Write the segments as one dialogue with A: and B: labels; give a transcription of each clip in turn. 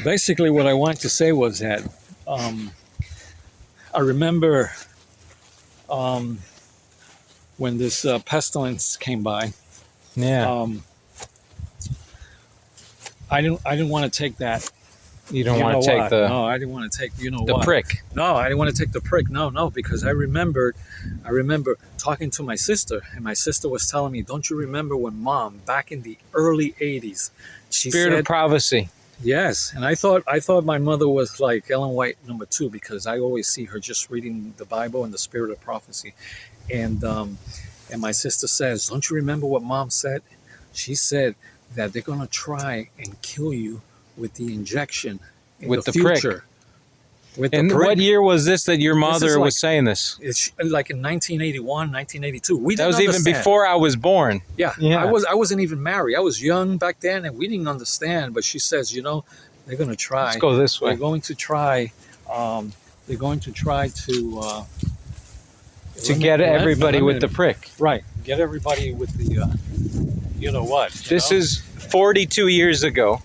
A: basically, what I wanted to say was that I remember when this pestilence came by.
B: Yeah.
A: I didn't want to take that.
B: You don't want to take
A: No, I didn't want to take
B: the prick.
A: No, I didn't want to take the prick. No, because I remember talking to my sister, and my sister was telling me, "Don't you remember when Mom, back in the early '80s, she
B: Spirit
A: said
B: of prophecy.
A: yes?" And I thought my mother was like Ellen White #2 because I always see her just reading the Bible and the Spirit of prophecy, and my sister says, "Don't you remember what Mom said? She said that they're gonna try and kill you with the injection in
B: With
A: the
B: the prick.
A: future." With
B: And
A: the prick.
B: what year was this that your mother
A: is
B: was
A: like-
B: saying this?
A: It's like in 1981, 1982. We
B: That
A: didn't
B: was even
A: understand.
B: before I was born.
A: Yeah,
B: Yeah.
A: I wasn't even married. I was young back then, and we didn't understand. But she says, they're going to try.
B: Let's go this way.
A: They're going to try. They're going to try
B: To get everybody with the prick.
A: right. Get everybody with the. You know what?
B: This is 42 years ago.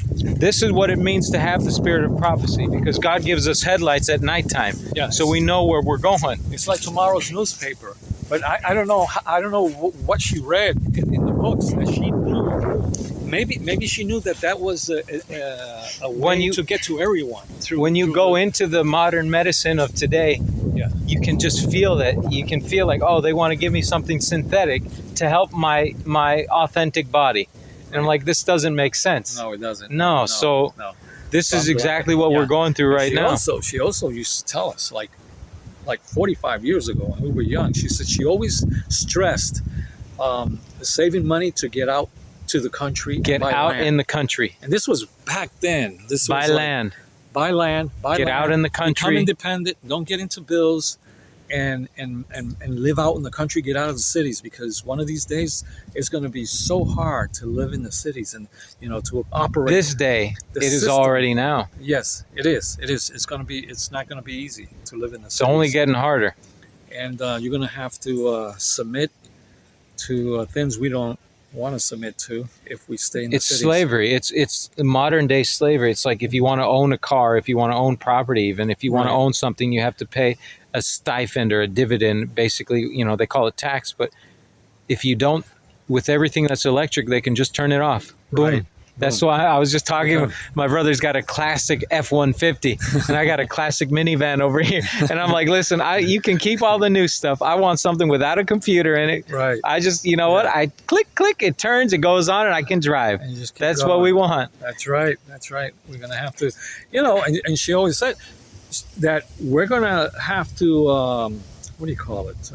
B: This is what it means to have the spirit of prophecy, because God gives us headlights at nighttime,
A: Yes.
B: so we know where we're going.
A: It's like tomorrow's newspaper. But I don't know. I don't know what she read in the books that she knew. Maybe she knew that was a way to get to everyone.
B: When you go into the modern medicine of today,
A: Yeah.
B: you can just feel that. You can feel like, oh, they want to give me something synthetic to help my authentic body. And I'm like, this doesn't make sense.
A: No, it doesn't.
B: No, so
A: no.
B: this is
A: I'm
B: exactly
A: glad.
B: what
A: Yeah.
B: we're going through right now.
A: She also used to tell us, like 45 years ago when we were young, she said she always stressed saving money to get out to the country.
B: Get
A: and buy
B: out
A: land.
B: in the country.
A: And this was back then. This
B: Buy
A: was like,
B: land.
A: buy land. Buy
B: Get
A: land,
B: out in the
A: become
B: country.
A: independent. Don't get into bills. And live out in the country, get out of the cities, because one of these days it's going to be so hard to live in the cities and to operate.
B: This day,
A: the
B: it is
A: system.
B: already now.
A: Yes, it is. It is. It's not going to be easy to live in the cities.
B: It's only getting harder.
A: And you're going to have to submit to things we don't want to submit to if we stay in the
B: It's
A: cities.
B: slavery. It's modern day slavery. It's like if you want to own a car, if you want to own property, even if you want to
A: Right.
B: own something, you have to pay a stipend or a dividend. Basically, they call it tax. But if you don't, with everything that's electric, they can just turn it off. Boom.
A: Right.
B: That's why I was just talking.
A: Okay.
B: My brother's got a classic F-150, and I got a classic minivan over here. And I'm like, listen, you can keep all the new stuff. I want something without a computer in it.
A: Right.
B: I just, what? I click, it turns, it goes on, and I can drive.
A: And you just keep
B: That's
A: going.
B: what we want.
A: That's right. That's right. We're going to have to, and she always said that we're going to have to, what do you call it?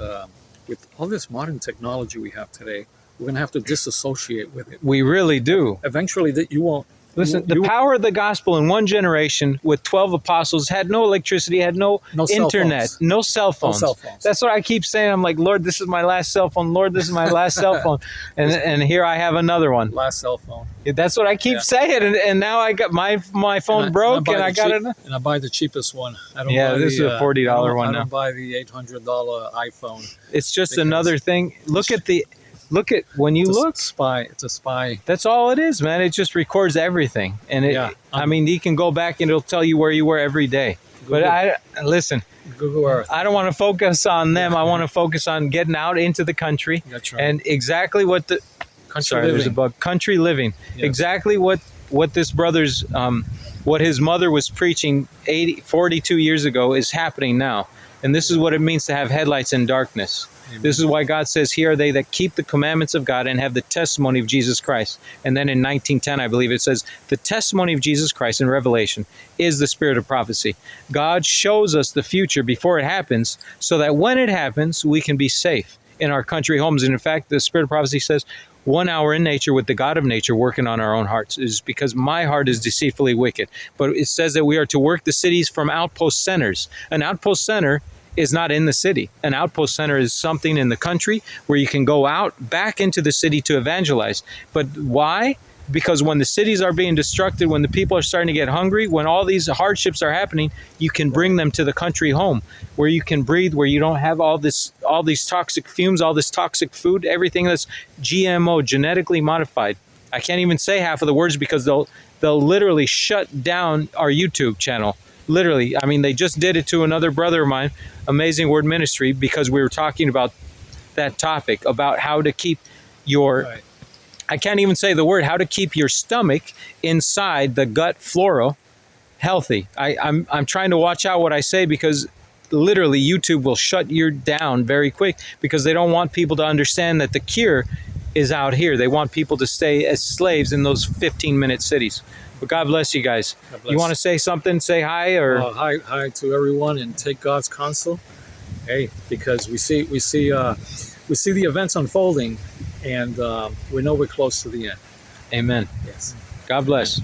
A: With all this modern technology we have today, we're going to have to disassociate with it.
B: We really do.
A: Eventually, that you won't.
B: Listen, the power of the gospel in one generation with 12 apostles had no electricity, had no
A: No cell
B: internet,
A: phones.
B: no cell phones.
A: cell phones.
B: That's what I keep saying. I'm like, Lord, this is my last cell phone. Lord, this is my last cell phone. And here I have another one.
A: Last cell phone.
B: That's what I keep saying. And now I got my phone broke and I got it.
A: And I buy the cheapest one. I don't
B: Yeah,
A: buy
B: this is a $40 one
A: I
B: now.
A: don't buy the $800 iPhone.
B: It's just
A: because
B: another thing. Look at when you look.
A: It's a spy.
B: That's all it is, man. It just records everything. And he can go back and it'll tell you where you were every day. But listen,
A: Google Earth.
B: I don't want to focus on them. I want to focus on getting out into the country.
A: That's right.
B: And exactly what the there's a bug. Country living.
A: Yes.
B: Exactly what this brother's what his mother was preaching 42 years ago is happening now. And this is what it means to have headlights in darkness. Amen. This is why God says, here are they that keep the commandments of God and have the testimony of Jesus Christ. And then in 1910, I believe it says, the testimony of Jesus Christ in Revelation is the spirit of prophecy. God shows us the future before it happens so that when it happens, we can be safe in our country homes. And in fact, the spirit of prophecy says, 1 hour in nature with the God of nature working on our own hearts is because my heart is deceitfully wicked. But it says that we are to work the cities from outpost centers. An outpost center is not in the city. An outpost center is something in the country where you can go out back into the city to evangelize. But why? Because when the cities are being destructed, when the people are starting to get hungry, when all these hardships are happening, you can bring them to the country home where you can breathe, where you don't have all these toxic fumes, all this toxic food, everything that's GMO, genetically modified. I can't even say half of the words because they'll literally shut down our YouTube channel. Literally, I mean, they just did it to another brother of mine, Amazing Word Ministry, because we were talking about that topic, about how to keep your,
A: Right.
B: I can't even say the word, how to keep your stomach inside the gut flora healthy. I'm trying to watch out what I say, because literally YouTube will shut you down very quick, because they don't want people to understand that the cure is out here. They want people to stay as slaves in those 15-minute cities. But God bless you guys.
A: God bless.
B: You want to say something? Say hi, or
A: Hi to everyone, and take God's counsel. Hey, because we see the events unfolding, and we know we're close to the end.
B: amen.
A: Yes.
B: God bless.